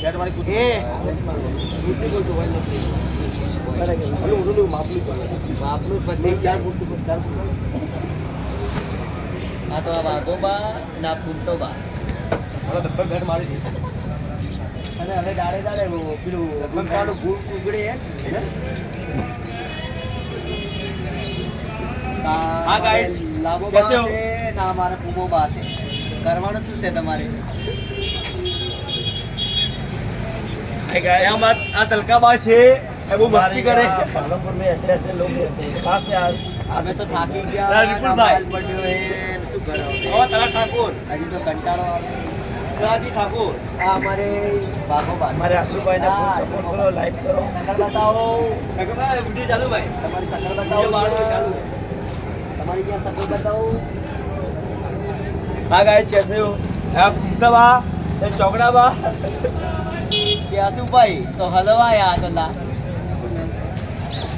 આ તો આ વાઘોબા ના ફૂટોબા અને હવે દાડે દાડે પેલું ગુંડાળું ગુળ ઉગડે લાંબો બા છે ના મારા પૂમો બા છે કરવાનું શું છે તમારે આ તલકા બા છે वो मस्ती करे पालमपुर में ऐसे लोग रहते हैं कहाँ से आज तो थाकी गया रिपुल भाई पड्यो है શું કરો और तला ठाकुर હજી તો કંટાળો આવે राजी ठाकुर આ અમારે બાગોબા हमारे आशु भाई ने फुल सपोर्ट करो लाइक करो સકર બતાવો वीडियो चालू भाई તમારી સકર वीडियो બતાવો बाहर चालू તમારી ત્યાં સકર બતાવો हाँ गाइस कैसे हो आप घूमता बा चौकड़ा बा કે આસુભાઈ તો હલવા યા તો લા